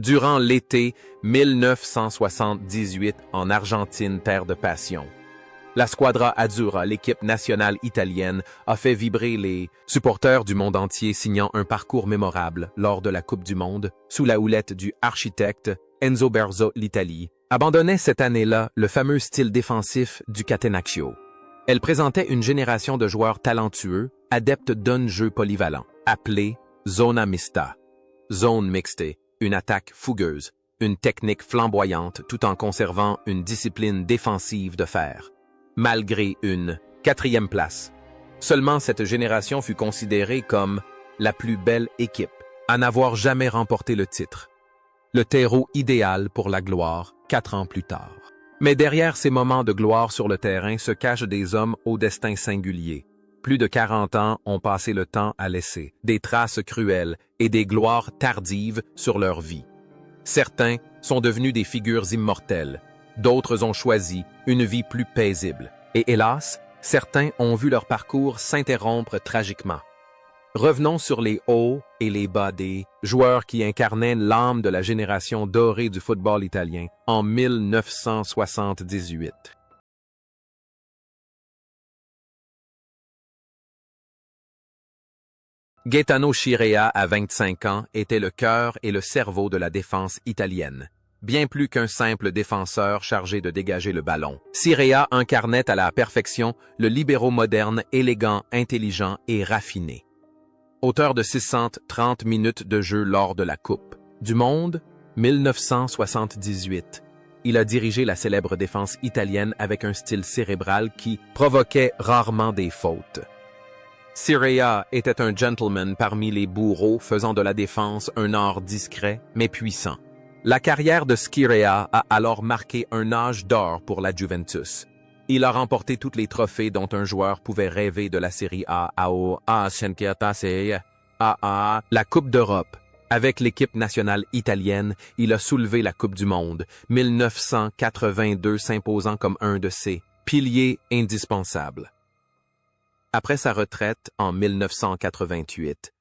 Durant l'été 1978 en Argentine, terre de passion, la Squadra Azzurra, l'équipe nationale italienne, a fait vibrer les supporters du monde entier, signant un parcours mémorable lors de la Coupe du Monde sous la houlette du architecte Enzo Berzo. L'Italie abandonnait cette année-là le fameux style défensif du Catenaccio. Elle présentait une génération de joueurs talentueux, adeptes d'un jeu polyvalent, appelé zona mista, zone mixte, une attaque fougueuse, une technique flamboyante tout en conservant une discipline défensive de fer. Malgré une 4e place, seulement cette génération fut considérée comme la plus belle équipe à n'avoir jamais remporté le titre. Le terreau idéal pour la gloire 4 ans plus tard. Mais derrière ces moments de gloire sur le terrain se cachent des hommes au destin singulier. Plus de 40 ans ont passé le temps à laisser des traces cruelles et des gloires tardives sur leur vie. Certains sont devenus des figures immortelles, d'autres ont choisi une vie plus paisible. Et hélas, certains ont vu leur parcours s'interrompre tragiquement. Revenons sur les hauts et les bas des joueurs qui incarnaient l'âme de la génération dorée du football italien en 1978. Gaetano Scirea, à 25 ans, était le cœur et le cerveau de la défense italienne. Bien plus qu'un simple défenseur chargé de dégager le ballon, Scirea incarnait à la perfection le libéro moderne, élégant, intelligent et raffiné. Auteur de 630 minutes de jeu lors de la Coupe du Monde 1978, il a dirigé la célèbre défense italienne avec un style cérébral qui provoquait rarement des fautes. Scirea était un gentleman parmi les bourreaux, faisant de la défense un art discret mais puissant. La carrière de Scirea a alors marqué un âge d'or pour la Juventus. Il a remporté tous les trophées dont un joueur pouvait rêver de la Série A, la Coupe d'Europe. Avec l'équipe nationale italienne, il a soulevé la Coupe du Monde 1982, s'imposant comme un de ses piliers indispensables. Après sa retraite en 1988,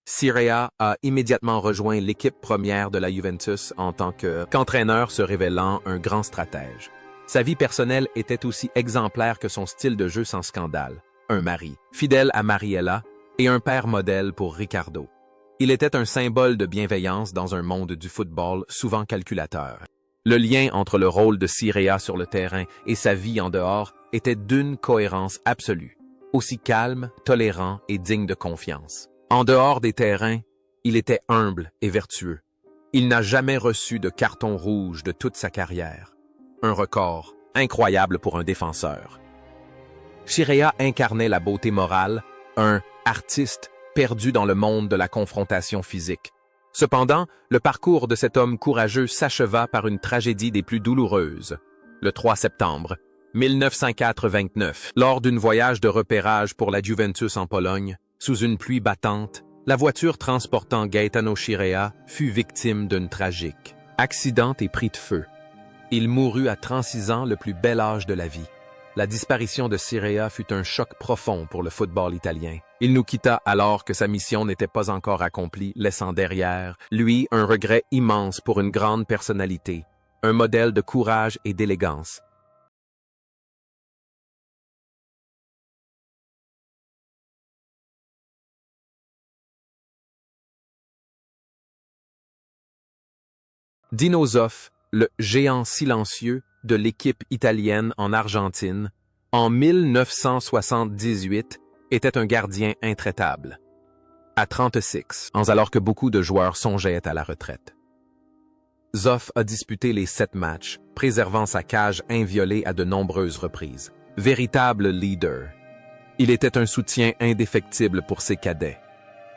Scirea a immédiatement rejoint l'équipe première de la Juventus en tant qu'entraîneur, se révélant un grand stratège. Sa vie personnelle était aussi exemplaire que son style de jeu sans scandale. Un mari, fidèle à Mariella, et un père modèle pour Ricardo. Il était un symbole de bienveillance dans un monde du football souvent calculateur. Le lien entre le rôle de Scirea sur le terrain et sa vie en dehors était d'une cohérence absolue. Aussi calme, tolérant et digne de confiance. En dehors des terrains, il était humble et vertueux. Il n'a jamais reçu de carton rouge de toute sa carrière. Un record incroyable pour un défenseur. Scirea incarnait la beauté morale, un artiste perdu dans le monde de la confrontation physique. Cependant, le parcours de cet homme courageux s'acheva par une tragédie des plus douloureuses. Le 3 septembre 1989, lors d'un voyage de repérage pour la Juventus en Pologne, sous une pluie battante, la voiture transportant Gaetano Scirea fut victime d'un tragique accident et prit de feu. Il mourut à 36 ans, le plus bel âge de la vie. La disparition de Scirea fut un choc profond pour le football italien. Il nous quitta alors que sa mission n'était pas encore accomplie, laissant derrière lui un regret immense pour une grande personnalité, un modèle de courage et d'élégance. Dino Zoff, le géant silencieux de l'équipe italienne en Argentine, en 1978, était un gardien intraitable. À 36 ans, alors que beaucoup de joueurs songeaient à la retraite. Zoff a disputé les 7 matchs, préservant sa cage inviolée à de nombreuses reprises. Véritable leader. Il était un soutien indéfectible pour ses cadets.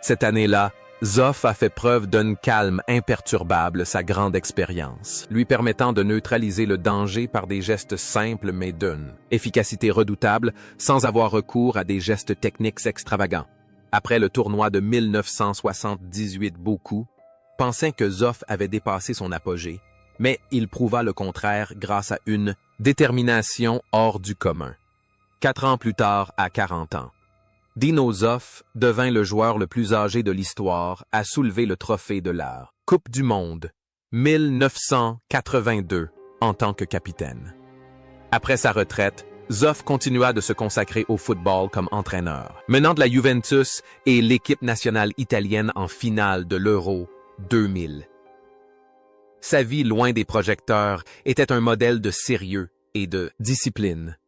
Cette année-là, Zoff a fait preuve d'un calme imperturbable, sa grande expérience, lui permettant de neutraliser le danger par des gestes simples mais d'une efficacité redoutable, sans avoir recours à des gestes techniques extravagants. Après le tournoi de 1978, beaucoup pensaient que Zoff avait dépassé son apogée, mais il prouva le contraire grâce à une détermination hors du commun. 4 ans plus tard, à 40 ans, Dino Zoff devint le joueur le plus âgé de l'histoire à soulever le trophée de la Coupe du Monde 1982 en tant que capitaine. Après sa retraite, Zoff continua de se consacrer au football comme entraîneur, menant de la Juventus et l'équipe nationale italienne en finale de l'Euro 2000. Sa vie loin des projecteurs était un modèle de sérieux et de discipline.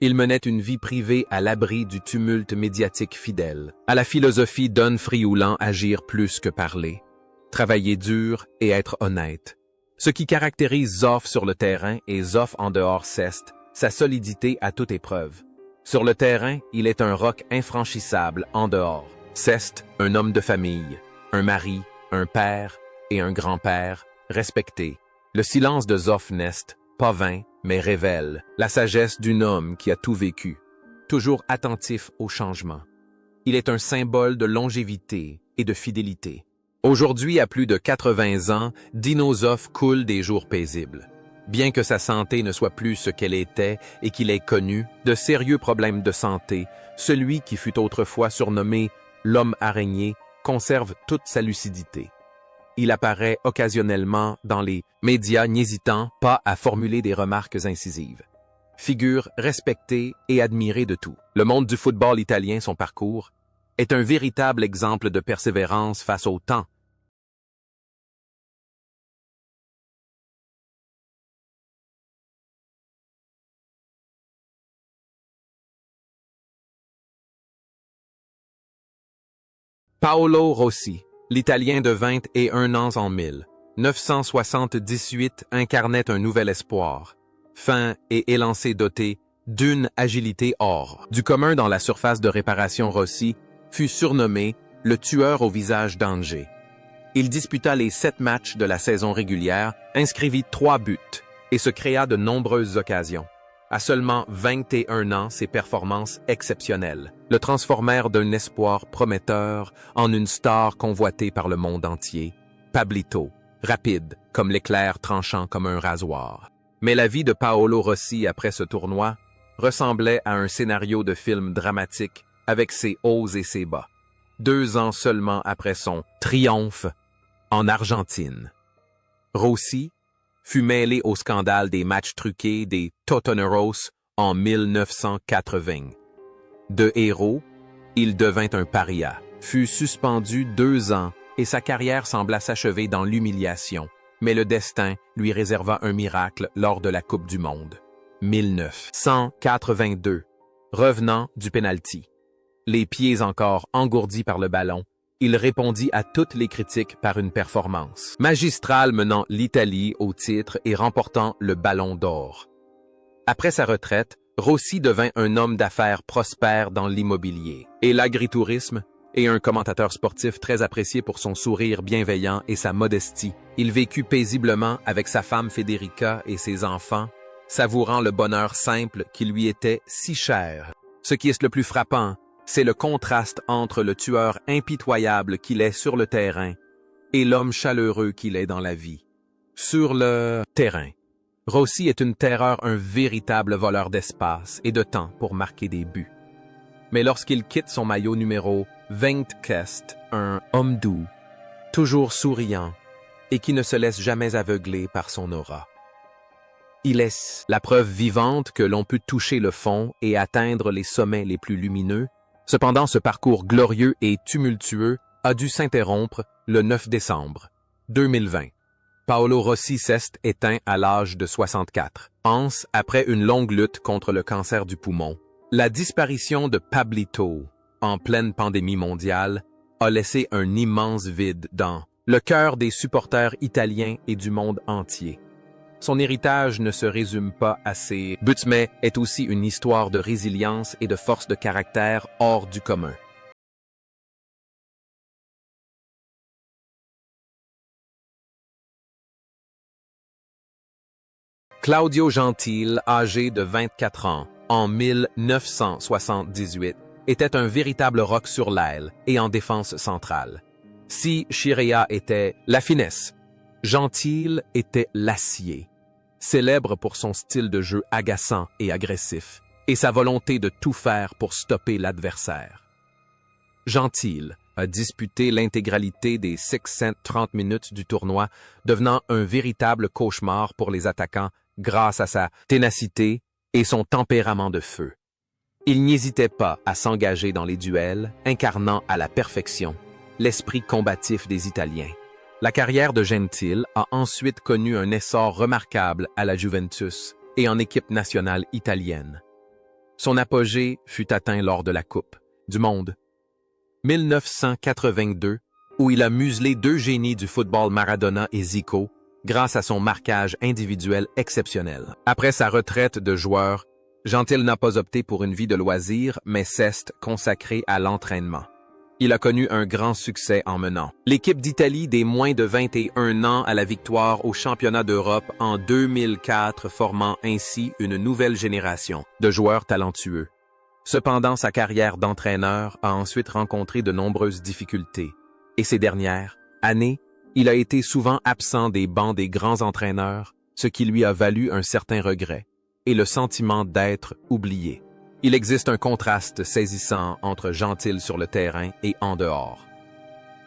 Il menait une vie privée à l'abri du tumulte médiatique fidèle, à la philosophie Don Frioulan agir plus que parler, travailler dur et être honnête. Ce qui caractérise Zoff sur le terrain et Zoff en dehors ceste, sa solidité à toute épreuve. Sur le terrain, il est un roc infranchissable en dehors. Ceste, un homme de famille, un mari, un père et un grand-père, respecté. Le silence de Zoff n'est pas vain, mais révèle la sagesse d'un homme qui a tout vécu, toujours attentif au changement. Il est un symbole de longévité et de fidélité. Aujourd'hui, à plus de 80 ans, Dino Zoff coule des jours paisibles. Bien que sa santé ne soit plus ce qu'elle était et qu'il ait connu de sérieux problèmes de santé, celui qui fut autrefois surnommé l'homme araignée conserve toute sa lucidité. Il apparaît occasionnellement dans les médias n'hésitant pas à formuler des remarques incisives. Figure respectée et admirée de tout. Le monde du football italien, son parcours, est un véritable exemple de persévérance face au temps. Paolo Rossi, l'Italien de 21 ans en 1978, incarnait un nouvel espoir, fin et élancé doté d'une agilité hors du commun dans la surface de réparation. Rossi fut surnommé le tueur au visage d'Angers. Il disputa les 7 matchs de la saison régulière, inscrivit 3 buts et se créa de nombreuses occasions. À seulement 21 ans, ses performances exceptionnelles le transformèrent d'un espoir prometteur en une star convoitée par le monde entier. Pablito, rapide comme l'éclair, tranchant comme un rasoir. Mais la vie de Paolo Rossi après ce tournoi ressemblait à un scénario de film dramatique avec ses hauts et ses bas. 2 ans seulement après son triomphe en Argentine, Rossi fut mêlé au scandale des matchs truqués des Totoneros en 1980. De héros, il devint un paria, fut suspendu 2 ans et sa carrière sembla s'achever dans l'humiliation. Mais le destin lui réserva un miracle lors de la Coupe du Monde. 1982, revenant du pénalty. Les pieds encore engourdis par le ballon, il répondit à toutes les critiques par une performance magistrale menant l'Italie au titre et remportant le Ballon d'Or. Après sa retraite, Rossi devint un homme d'affaires prospère dans l'immobilier et l'agritourisme et un commentateur sportif très apprécié pour son sourire bienveillant et sa modestie. Il vécut paisiblement avec sa femme Federica et ses enfants, savourant le bonheur simple qui lui était si cher. Ce qui est le plus frappant, c'est le contraste entre le tueur impitoyable qu'il est sur le terrain et l'homme chaleureux qu'il est dans la vie. Sur le terrain, Rossi est une terreur, un véritable voleur d'espace et de temps pour marquer des buts. Mais lorsqu'il quitte son maillot numéro 24, un homme doux, toujours souriant et qui ne se laisse jamais aveugler par son aura. Il est la preuve vivante que l'on peut toucher le fond et atteindre les sommets les plus lumineux. Cependant, ce parcours glorieux et tumultueux a dû s'interrompre le 9 décembre 2020. Paolo Rossi s'est éteint à l'âge de 64 ans après une longue lutte contre le cancer du poumon. La disparition de Pablito, en pleine pandémie mondiale, a laissé un immense vide dans le cœur des supporters italiens et du monde entier. Son héritage ne se résume pas à ses buts, mais est aussi une histoire de résilience et de force de caractère hors du commun. Claudio Gentile, âgé de 24 ans, en 1978, était un véritable roc sur l'aile et en défense centrale. Si Scirea était la finesse, Gentile était l'acier. Célèbre pour son style de jeu agaçant et agressif, et sa volonté de tout faire pour stopper l'adversaire. Gentile a disputé l'intégralité des 630 minutes du tournoi, devenant un véritable cauchemar pour les attaquants grâce à sa ténacité et son tempérament de feu. Il n'hésitait pas à s'engager dans les duels, incarnant à la perfection l'esprit combatif des Italiens. La carrière de Gentile a ensuite connu un essor remarquable à la Juventus et en équipe nationale italienne. Son apogée fut atteint lors de la Coupe du Monde 1982, où il a muselé deux génies du football Maradona et Zico grâce à son marquage individuel exceptionnel. Après sa retraite de joueur, Gentile n'a pas opté pour une vie de loisirs, mais s'est consacré à l'entraînement. Il a connu un grand succès en menant l'équipe d'Italie des moins de 21 ans à la victoire au championnat d'Europe en 2004, formant ainsi une nouvelle génération de joueurs talentueux. Cependant, sa carrière d'entraîneur a ensuite rencontré de nombreuses difficultés, et ces dernières années, il a été souvent absent des bancs des grands entraîneurs, ce qui lui a valu un certain regret et le sentiment d'être oublié. Il existe un contraste saisissant entre Gentile sur le terrain et en dehors.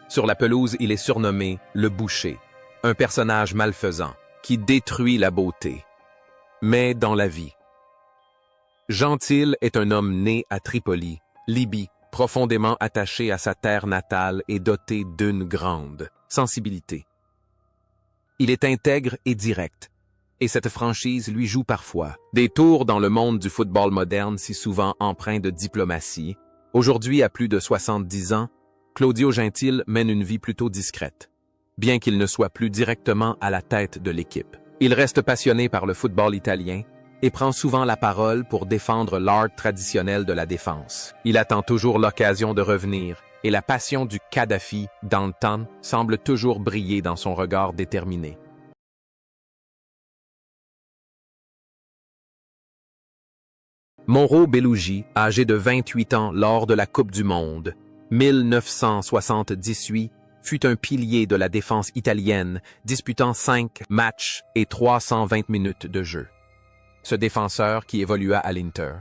Sur la pelouse, il est surnommé le boucher, un personnage malfaisant qui détruit la beauté. Mais dans la vie, Gentile est un homme né à Tripoli, Libye, profondément attaché à sa terre natale et doté d'une grande sensibilité. Il est intègre et direct, et cette franchise lui joue parfois des tours dans le monde du football moderne si souvent empreint de diplomatie. Aujourd'hui, à plus de 70 ans, Claudio Gentile mène une vie plutôt discrète, bien qu'il ne soit plus directement à la tête de l'équipe. Il reste passionné par le football italien et prend souvent la parole pour défendre l'art traditionnel de la défense. Il attend toujours l'occasion de revenir, et la passion du Kadhafi dans le temps semble toujours briller dans son regard déterminé. Mauro Bellugi, âgé de 28 ans lors de la Coupe du Monde 1978, fut un pilier de la défense italienne, disputant 5 matchs et 320 minutes de jeu. Ce défenseur, qui évolua à l'Inter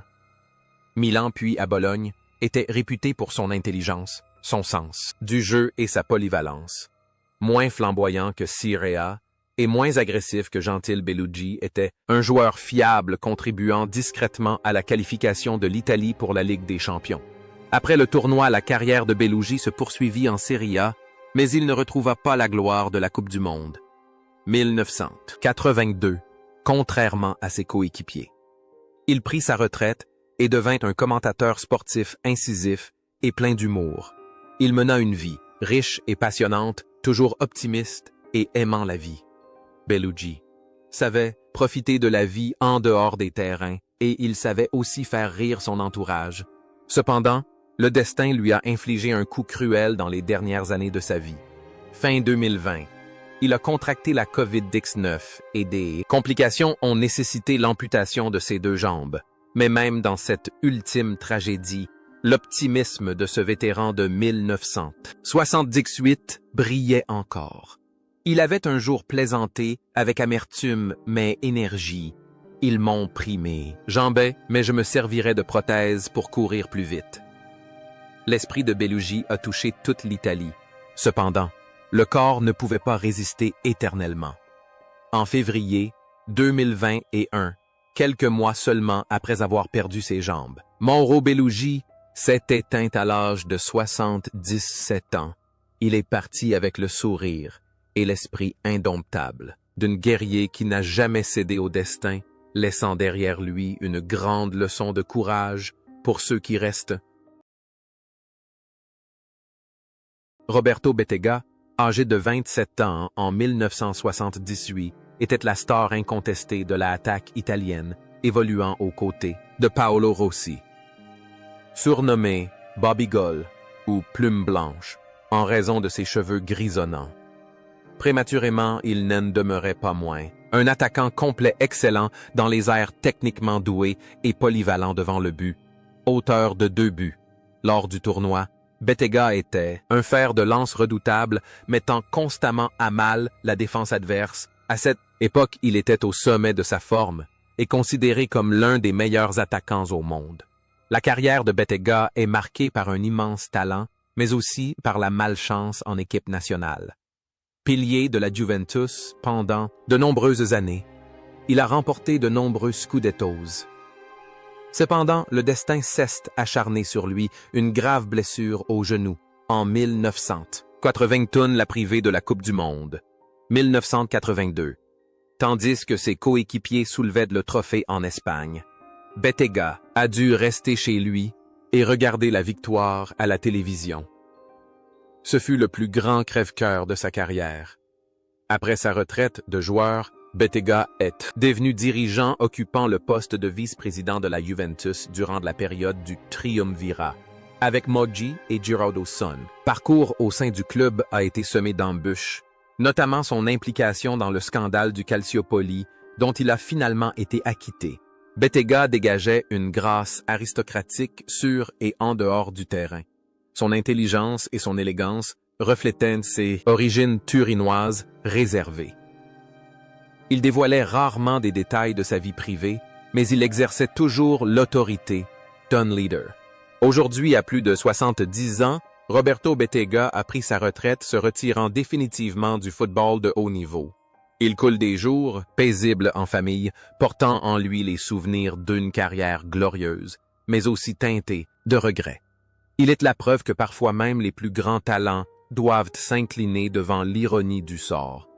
Milan puis à Bologne, était réputé pour son intelligence, son sens du jeu et sa polyvalence. Moins flamboyant que Cirea et moins agressif que Gentile Bellugi, était un joueur fiable contribuant discrètement à la qualification de l'Italie pour la Ligue des Champions. Après le tournoi, la carrière de Bellugi se poursuivit en Serie A, mais il ne retrouva pas la gloire de la Coupe du Monde 1982, contrairement à ses coéquipiers. Il prit sa retraite et devint un commentateur sportif incisif et plein d'humour. Il mena une vie riche et passionnante, toujours optimiste et aimant la vie. Bellugi savait profiter de la vie en dehors des terrains et il savait aussi faire rire son entourage. Cependant, le destin lui a infligé un coup cruel dans les dernières années de sa vie. Fin 2020, il a contracté la COVID-19 et des complications ont nécessité l'amputation de ses 2 jambes. Mais même dans cette ultime tragédie, l'optimisme de ce vétéran de 1978 brillait encore. Il avait un jour plaisanté avec amertume mais énergie. Ils m'ont pris mes jambes, mais je me servirai de prothèses pour courir plus vite. L'esprit de Bellugi a touché toute l'Italie. Cependant, le corps ne pouvait pas résister éternellement. En février 2021, quelques mois seulement après avoir perdu ses jambes, Mauro Bellugi s'est éteint à l'âge de 77 ans. Il est parti avec le sourire et l'esprit indomptable d'un guerrier qui n'a jamais cédé au destin, laissant derrière lui une grande leçon de courage pour ceux qui restent. Roberto Bettega, âgé de 27 ans en 1978, était la star incontestée de la attaque italienne, évoluant aux côtés de Paolo Rossi. Surnommé Bobby Goal ou Plume Blanche, en raison de ses cheveux grisonnants. Prématurément, il n'en demeurait pas moins un attaquant complet excellent dans les airs techniquement doué et polyvalent devant le but. Auteur de 2 buts. Lors du tournoi, Bettega était un fer de lance redoutable, mettant constamment à mal la défense adverse. À cette époque, il était au sommet de sa forme et considéré comme l'un des meilleurs attaquants au monde. La carrière de Bettega est marquée par un immense talent mais aussi par la malchance en équipe nationale. Pilier de la Juventus pendant de nombreuses années, il a remporté de nombreux scudettos. Cependant, le destin s'est acharné sur lui, une grave blessure au genou, en 1900. Covington l'a privé de la Coupe du Monde, 1982, tandis que ses coéquipiers soulevaient le trophée en Espagne. Bettega a dû rester chez lui et regarder la victoire à la télévision. Ce fut le plus grand crève-cœur de sa carrière. Après sa retraite de joueur, Bettega est devenu dirigeant occupant le poste de vice-président de la Juventus durant la période du Triumvirat. Avec Moggi et Giraudo Son, parcours au sein du club a été semé d'embûches, notamment son implication dans le scandale du Calciopoli, dont il a finalement été acquitté. Bettega dégageait une grâce aristocratique sur et en dehors du terrain. Son intelligence et son élégance reflétaient ses origines turinoises réservées. Il dévoilait rarement des détails de sa vie privée, mais il exerçait toujours l'autorité d'un leader. Aujourd'hui, à plus de 70 ans, Roberto Bettega a pris sa retraite, se retirant définitivement du football de haut niveau. Il coule des jours, paisibles en famille, portant en lui les souvenirs d'une carrière glorieuse, mais aussi teintée de regrets. Il est la preuve que parfois même les plus grands talents doivent s'incliner devant l'ironie du sort.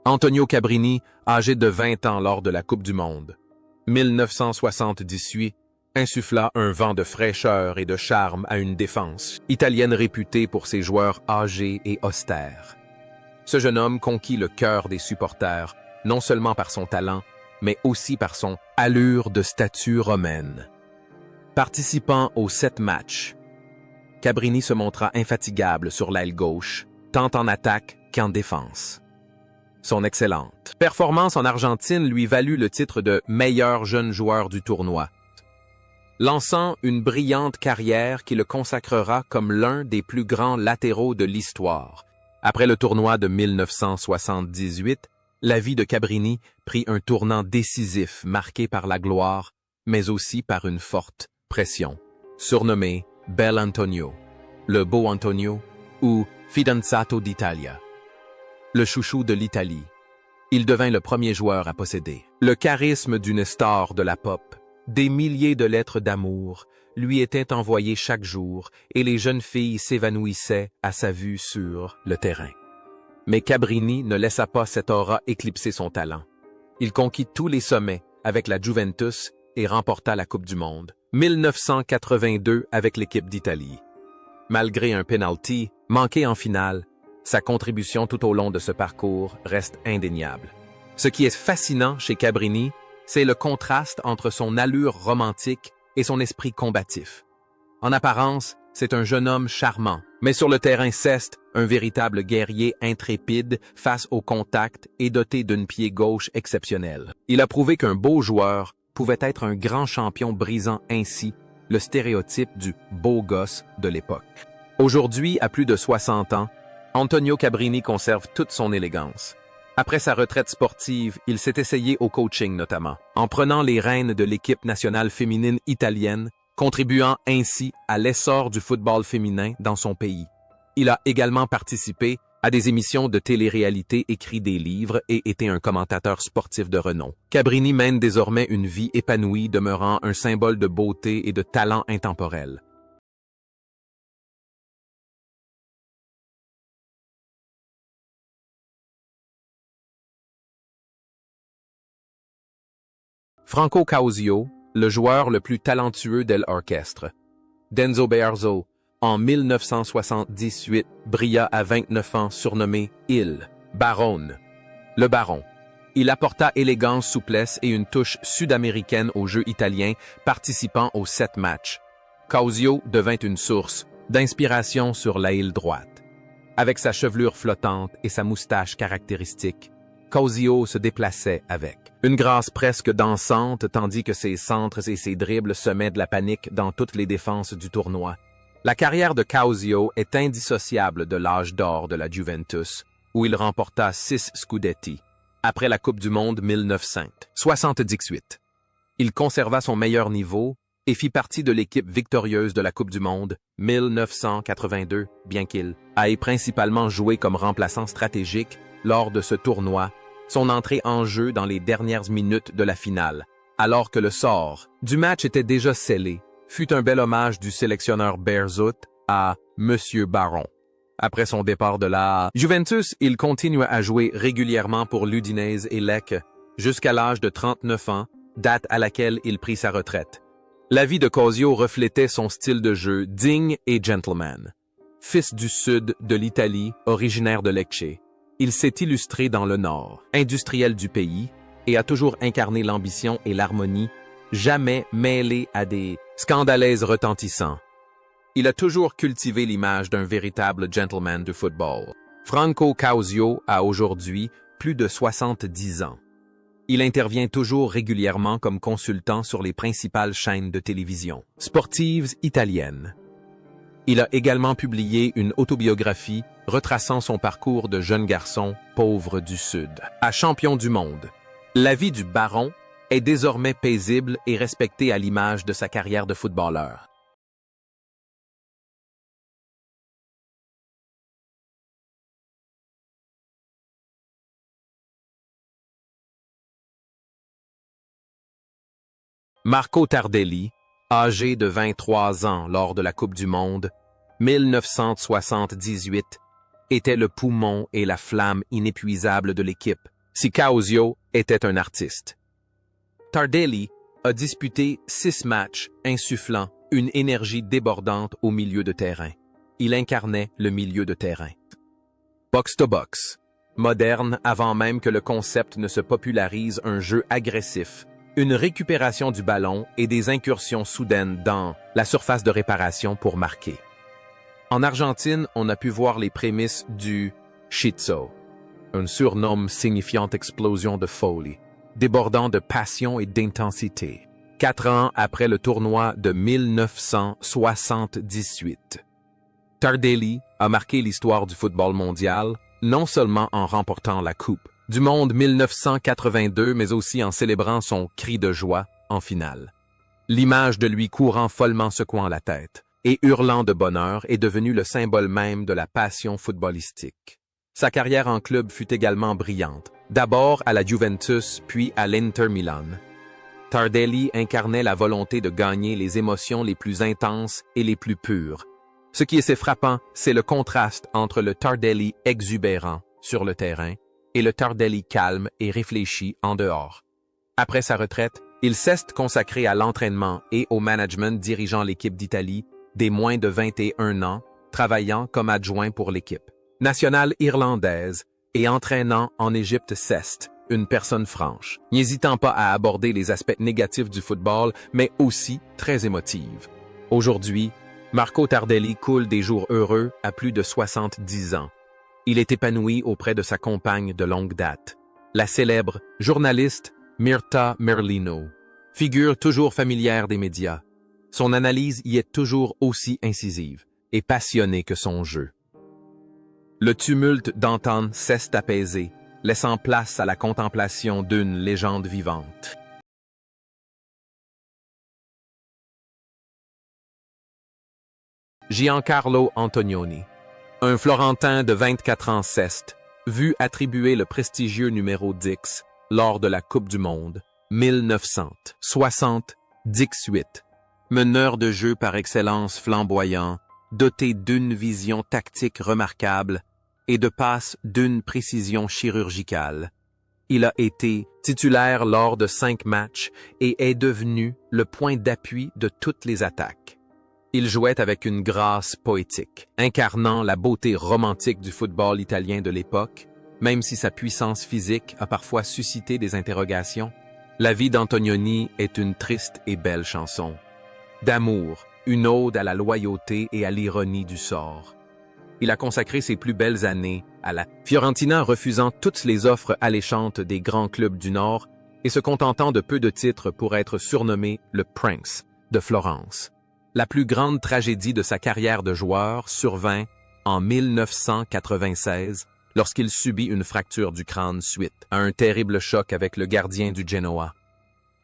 Antonio Cabrini, âgé de 20 ans lors de la Coupe du Monde, 1978, insuffla un vent de fraîcheur et de charme à une défense italienne réputée pour ses joueurs âgés et austères. Ce jeune homme conquit le cœur des supporters, non seulement par son talent, mais aussi par son allure de statue romaine. Participant aux 7 matchs, Cabrini se montra infatigable sur l'aile gauche, tant en attaque qu'en défense. Son excellente performance en Argentine lui valut le titre de meilleur jeune joueur du tournoi, lançant une brillante carrière qui le consacrera comme l'un des plus grands latéraux de l'histoire. Après le tournoi de 1978, la vie de Cabrini prit un tournant décisif marqué par la gloire, mais aussi par une forte pression. Surnommé Bel Antonio, le beau Antonio ou Fidanzato d'Italia, le chouchou de l'Italie, il devint le premier joueur à posséder le charisme d'une star de la pop. Des milliers de lettres d'amour lui étaient envoyées chaque jour et les jeunes filles s'évanouissaient à sa vue sur le terrain. Mais Cabrini ne laissa pas cette aura éclipser son talent. Il conquit tous les sommets avec la Juventus et remporta la Coupe du Monde, 1982 avec l'équipe d'Italie. Malgré un penalty manqué en finale, sa contribution tout au long de ce parcours reste indéniable. Ce qui est fascinant chez Cabrini, c'est le contraste entre son allure romantique et son esprit combatif. En apparence, c'est un jeune homme charmant, mais sur le terrain c'est un véritable guerrier intrépide face au contact et doté d'une pied gauche exceptionnelle. Il a prouvé qu'un beau joueur pouvait être un grand champion, brisant ainsi le stéréotype du beau gosse de l'époque. Aujourd'hui, à plus de 60 ans, Antonio Cabrini conserve toute son élégance. Après sa retraite sportive, il s'est essayé au coaching notamment, en prenant les rênes de l'équipe nationale féminine italienne, contribuant ainsi à l'essor du football féminin dans son pays. Il a également participé à des émissions de télé-réalité, écrit des livres et été un commentateur sportif de renom. Cabrini mène désormais une vie épanouie, demeurant un symbole de beauté et de talent intemporel. Franco Causio, le joueur le plus talentueux de l'orchestre. Denzo Bearzo, en 1978, brilla à 29 ans, surnommé Il Barone, le Baron. Il apporta élégance, souplesse et une touche sud-américaine au jeu italien, participant aux 7 matchs. Causio devint une source d'inspiration sur l'aile droite. Avec sa chevelure flottante et sa moustache caractéristique, Causio se déplaçait avec une grâce presque dansante, tandis que ses centres et ses dribbles semaient de la panique dans toutes les défenses du tournoi. La carrière de Causio est indissociable de l'âge d'or de la Juventus, où il remporta 6 scudetti, après la Coupe du Monde 1978. Il conserva son meilleur niveau et fit partie de l'équipe victorieuse de la Coupe du Monde 1982, bien qu'il ait principalement joué comme remplaçant stratégique lors de ce tournoi. Son entrée en jeu dans les dernières minutes de la finale, alors que le sort du match était déjà scellé, fut un bel hommage du sélectionneur Bearzot à Monsieur Baron. Après son départ de la Juventus, il continua à jouer régulièrement pour l'Udinese et Lecce jusqu'à l'âge de 39 ans, date à laquelle il prit sa retraite. La vie de Cosio reflétait son style de jeu digne et gentleman. Fils du sud de l'Italie, originaire de Lecce, il s'est illustré dans le nord, industriel du pays, et a toujours incarné l'ambition et l'harmonie, jamais mêlé à des scandalaises retentissants. Il a toujours cultivé l'image d'un véritable gentleman du football. Franco Causio a aujourd'hui plus de 70 ans. Il intervient toujours régulièrement comme consultant sur les principales chaînes de télévision sportives italiennes. Il a également publié une autobiographie retraçant son parcours de jeune garçon pauvre du Sud à champion du monde. La vie du baron est désormais paisible et respectée à l'image de sa carrière de footballeur. Marco Tardelli, âgé de 23 ans lors de la Coupe du Monde 1978, était le poumon et la flamme inépuisable de l'équipe, si Causio était un artiste. Tardelli a disputé 6 matchs insufflant une énergie débordante au milieu de terrain. Il incarnait le milieu de terrain. Box-to-box, moderne avant même que le concept ne se popularise, un jeu agressif, une récupération du ballon et des incursions soudaines dans la surface de réparation pour marquer. En Argentine, on a pu voir les prémices du Schizo, un surnom signifiant explosion de folie, débordant de passion et d'intensité. 4 ans après le tournoi de 1978. Tardelli a marqué l'histoire du football mondial, non seulement en remportant la Coupe du Monde 1982, mais aussi en célébrant son cri de joie en finale. L'image de lui courant follement secouant la tête et hurlant de bonheur est devenue le symbole même de la passion footballistique. Sa carrière en club fut également brillante, d'abord à la Juventus puis à l'Inter Milan. Tardelli incarnait la volonté de gagner les émotions les plus intenses et les plus pures. Ce qui est assez frappant, c'est le contraste entre le Tardelli exubérant sur le terrain et le Tardelli calme et réfléchi en dehors. Après sa retraite, il s'est consacré à l'entraînement et au management, dirigeant l'équipe d'Italie des moins de 21 ans, travaillant comme adjoint pour l'équipe nationale irlandaise et entraînant en Égypte Cest, une personne franche, n'hésitant pas à aborder les aspects négatifs du football, mais aussi très émotive. Aujourd'hui, Marco Tardelli coule des jours heureux à plus de 70 ans. Il est épanoui auprès de sa compagne de longue date, la célèbre journaliste Mirta Merlino, figure toujours familière des médias. Son analyse y est toujours aussi incisive et passionnée que son jeu. Le tumulte d'antan s'est apaisé, laissant place à la contemplation d'une légende vivante. Giancarlo Antonioni, un Florentin de 24 ans ceste, vu attribuer le prestigieux numéro 10 lors de la Coupe du Monde 1978. Meneur de jeu par excellence flamboyant, doté d'une vision tactique remarquable et de passes d'une précision chirurgicale. Il a été titulaire lors de 5 matchs et est devenu le point d'appui de toutes les attaques. Il jouait avec une grâce poétique, incarnant la beauté romantique du football italien de l'époque, même si sa puissance physique a parfois suscité des interrogations. La vie d'Antonioni est une triste et belle chanson. D'amour, une ode à la loyauté et à l'ironie du sort. Il a consacré ses plus belles années à la Fiorentina, refusant toutes les offres alléchantes des grands clubs du Nord et se contentant de peu de titres pour être surnommé le Prince de Florence. La plus grande tragédie de sa carrière de joueur survint en 1996, lorsqu'il subit une fracture du crâne suite à un terrible choc avec le gardien du Genoa.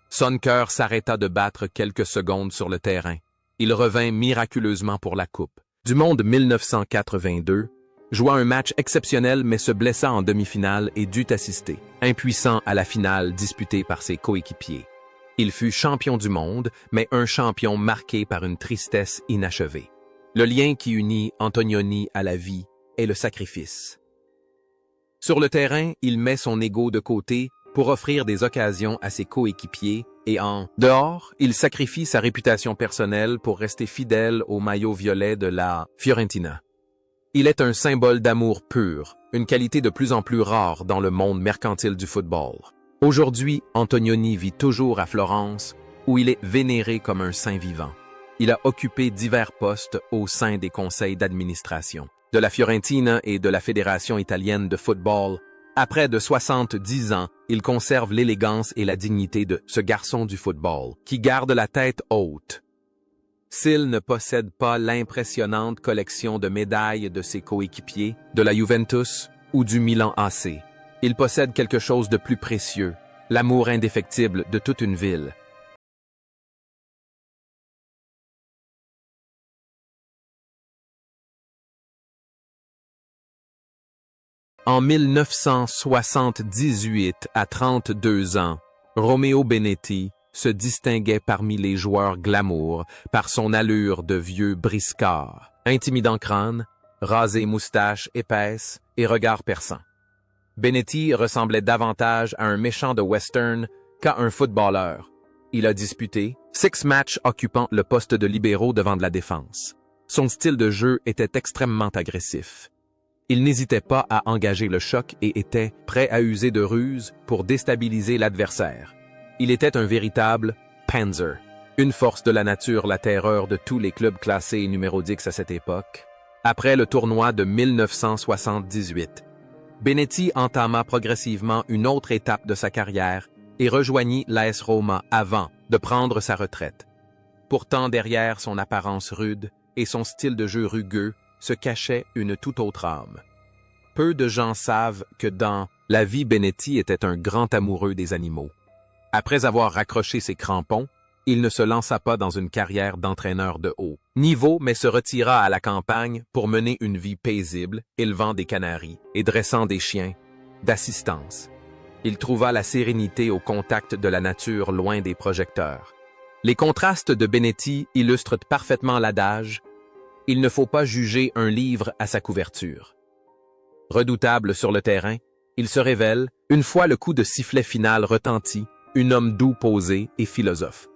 Son cœur s'arrêta de battre quelques secondes sur le terrain. Il revint miraculeusement pour la Coupe du Monde 1982, joua un match exceptionnel mais se blessa en demi-finale et dut assister, impuissant à la finale disputée par ses coéquipiers. Il fut champion du monde, mais un champion marqué par une tristesse inachevée. Le lien qui unit Antonioni à la vie est le sacrifice. Sur le terrain, il met son ego de côté pour offrir des occasions à ses coéquipiers et en dehors, il sacrifie sa réputation personnelle pour rester fidèle au maillot violet de la Fiorentina. Il est un symbole d'amour pur, une qualité de plus en plus rare dans le monde mercantile du football. Aujourd'hui, Antonioni vit toujours à Florence, où il est vénéré comme un saint vivant. Il a occupé divers postes au sein des conseils d'administration de la Fiorentina et de la Fédération italienne de football. À près de 70 ans, il conserve l'élégance et la dignité de ce garçon du football, qui garde la tête haute. S'il ne possède pas l'impressionnante collection de médailles de ses coéquipiers, de la Juventus ou du Milan AC, il possède quelque chose de plus précieux, l'amour indéfectible de toute une ville. En 1978, à 32 ans, Romeo Benetti se distinguait parmi les joueurs glamour par son allure de vieux briscard, intimidant crâne, rasé moustache épaisse et regard perçant. Benetti ressemblait davantage à un méchant de western qu'à un footballeur. Il a disputé 6 matchs occupant le poste de libéraux devant de la défense. Son style de jeu était extrêmement agressif. Il n'hésitait pas à engager le choc et était prêt à user de ruses pour déstabiliser l'adversaire. Il était un véritable Panzer, une force de la nature, la terreur de tous les clubs classés numéro 10 à cette époque. Après le tournoi de 1978, Benetti entama progressivement une autre étape de sa carrière et rejoignit l'AS Roma avant de prendre sa retraite. Pourtant, derrière son apparence rude et son style de jeu rugueux, se cachait une toute autre âme. Peu de gens savent que dans la vie, Benetti était un grand amoureux des animaux. Après avoir raccroché ses crampons, il ne se lança pas dans une carrière d'entraîneur de haut niveau, mais se retira à la campagne pour mener une vie paisible, élevant des canaris et dressant des chiens d'assistance. Il trouva la sérénité au contact de la nature loin des projecteurs. Les contrastes de Benetti illustrent parfaitement l'adage « Il ne faut pas juger un livre à sa couverture ». Redoutable sur le terrain, il se révèle, une fois le coup de sifflet final retentit, un homme doux, posé et philosophe.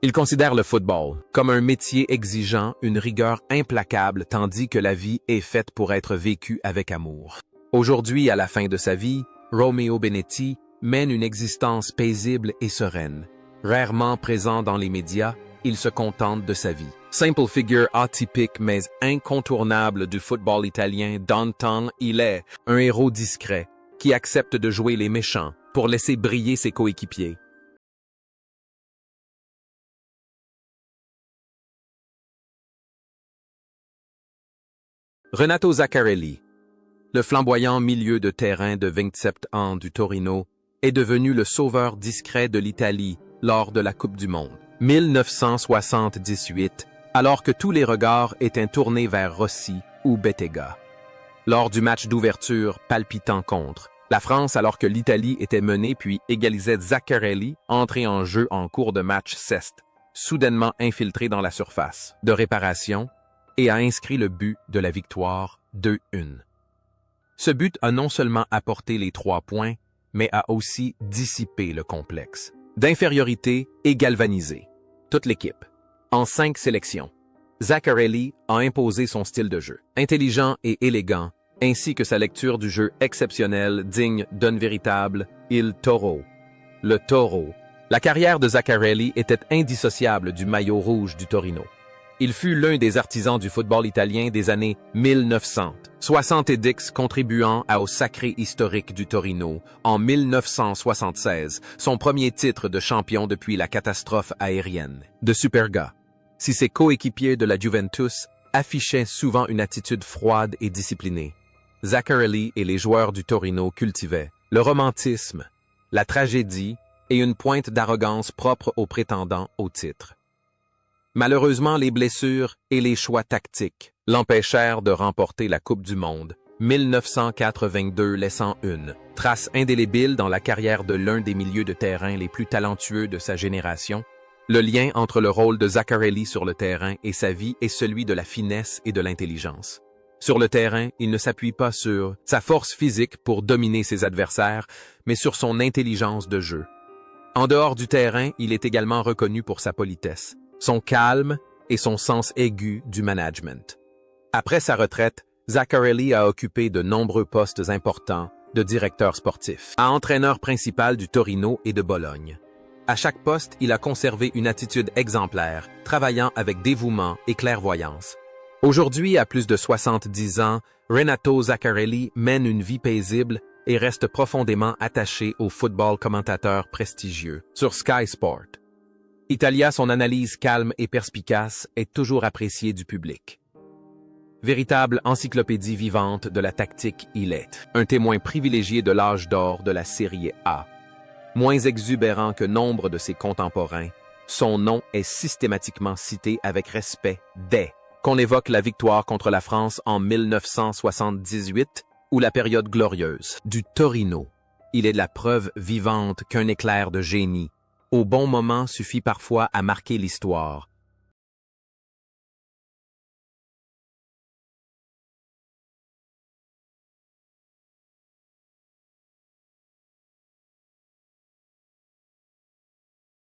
Il considère le football comme un métier exigeant une rigueur implacable tandis que la vie est faite pour être vécue avec amour. Aujourd'hui, à la fin de sa vie, Romeo Benetti mène une existence paisible et sereine. Rarement présent dans les médias, il se contente de sa vie. Simple figure atypique mais incontournable du football italien d'antan, il est un héros discret qui accepte de jouer les méchants pour laisser briller ses coéquipiers. Renato Zaccarelli, le flamboyant milieu de terrain de 27 ans du Torino, est devenu le sauveur discret de l'Italie lors de la Coupe du Monde 1978, alors que tous les regards étaient tournés vers Rossi ou Bettega. Lors du match d'ouverture palpitant contre la France, alors que l'Italie était menée puis égalisait, Zaccarelli, entré en jeu en cours de match s'est soudainement infiltré dans la surface de réparation et a inscrit le but de la victoire 2-1. Ce but a non seulement apporté les 3 points, mais a aussi dissipé le complexe d'infériorité et galvanisé toute l'équipe. En 5 sélections, Zaccarelli a imposé son style de jeu, intelligent et élégant, ainsi que sa lecture du jeu exceptionnelle digne d'un véritable Il Toro. Le Taureau. La carrière de Zaccarelli était indissociable du maillot rouge du Torino. Il fut l'un des artisans du football italien des années 1970, contribuant au sacré historique du Torino en 1976, son premier titre de champion depuis la catastrophe aérienne de Superga. Si ses coéquipiers de la Juventus affichaient souvent une attitude froide et disciplinée, Zaccarelli et les joueurs du Torino cultivaient le romantisme, la tragédie et une pointe d'arrogance propre aux prétendants au titre. Malheureusement, les blessures et les choix tactiques l'empêchèrent de remporter la Coupe du Monde, 1982 laissant une trace indélébile dans la carrière de l'un des milieux de terrain les plus talentueux de sa génération. Le lien entre le rôle de Zaccarelli sur le terrain et sa vie est celui de la finesse et de l'intelligence. Sur le terrain, il ne s'appuie pas sur sa force physique pour dominer ses adversaires, mais sur son intelligence de jeu. En dehors du terrain, il est également reconnu pour sa politesse, son calme et son sens aigu du management. Après sa retraite, Zaccarelli a occupé de nombreux postes importants de directeur sportif, à entraîneur principal du Torino et de Bologne. À chaque poste, il a conservé une attitude exemplaire, travaillant avec dévouement et clairvoyance. Aujourd'hui, à plus de 70 ans, Renato Zaccarelli mène une vie paisible et reste profondément attaché au football commentateur prestigieux sur Sky Sport. Italia, son analyse calme et perspicace est toujours appréciée du public. Véritable encyclopédie vivante de la tactique, il est un témoin privilégié de l'âge d'or de la Série A. Moins exubérant que nombre de ses contemporains, son nom est systématiquement cité avec respect dès qu'on évoque la victoire contre la France en 1978 ou la période glorieuse du Torino. Il est la preuve vivante qu'un éclair de génie, au bon moment, suffit parfois à marquer l'histoire,